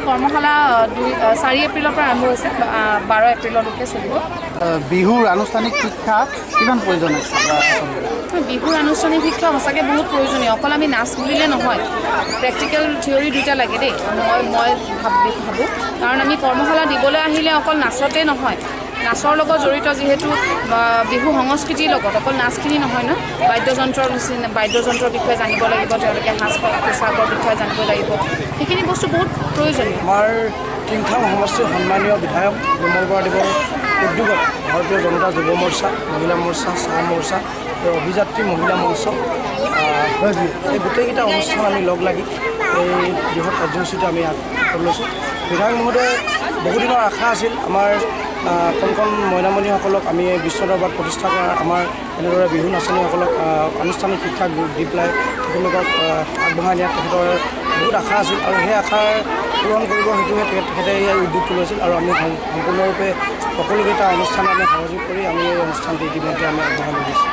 কৰ্মশালা 4 এপ্ৰিলৰ পৰা আৰম্ভ হৈছে 12 এপ্ৰিললৈকে চলিব। বিহুৰ আনুষ্ঠানিক শিক্ষা কিমান প্ৰয়োজন আছে? বিহুৰ আনুষ্ঠানিক শিক্ষা সঁচাকৈ বহুত প্ৰয়োজনীয়। অকল আমি নাচ বুলিলে নহয়, প্ৰেক্টিকেল থিয়ৰী দুটা লাগে দেই, মই ভাবোঁ। কাৰণ আমি কৰ্মশালা দিবলৈ আহিলে অকল নাচতে নহয়, নাচৰ লগত জড়িত যিহেতু বিহু সংস্কৃতিৰ লগত অকল নাচখিনি নহয় ন, বাদ্যযন্ত্ৰৰ বিষয়ে জানিব লাগিব, তেওঁলোকে সাজ পোছাকৰ বিষয়ে জানিব লাগিব, সেইখিনি বস্তু বহুত প্ৰয়োজনীয়। আমাৰ টিংখাং সমষ্টিৰ সন্মানীয় বিধায়ক বিমল বৰাদেৱৰ উদ্যোগত ভাৰতীয় জনতা যুৱ মৰ্চা, মহিলা মৰ্চা, চাহ মৰ্চা, অভিযাত্ৰী মহিলা মঞ্চ, এই গোটেইকেইটা অনুষ্ঠান আমি লগ লাগি এই বৃহৎ কাৰ্যসূচীটো আমি হাতত লৈছোঁ। বিধায়ক মহোদয় বহুদিনৰ আশা আছিল আমাৰ কণ কণ মইনামণিসকলক আমি বিশ্ব দৰবাৰত প্ৰতিষ্ঠা কৰা, আমাৰ এনেদৰে বিহু নাচনীসকলক আনুষ্ঠানিক শিক্ষা দি পেলাই তেখেতলোকক আগবঢ়াই নিয়াত তেখেতৰ বহুত আশা আছিল আৰু সেই আশাৰ পূৰণ কৰিব হেতুহে তেখেতে এই উদ্যোগটো লৈছিল আৰু আমি সম্পূৰ্ণৰূপে সকলোকেইটা অনুষ্ঠানত আমি সহযোগ কৰি আমি এই অনুষ্ঠানটো ইতিমধ্যে আমি আগবঢ়াই লৈ গৈছোঁ।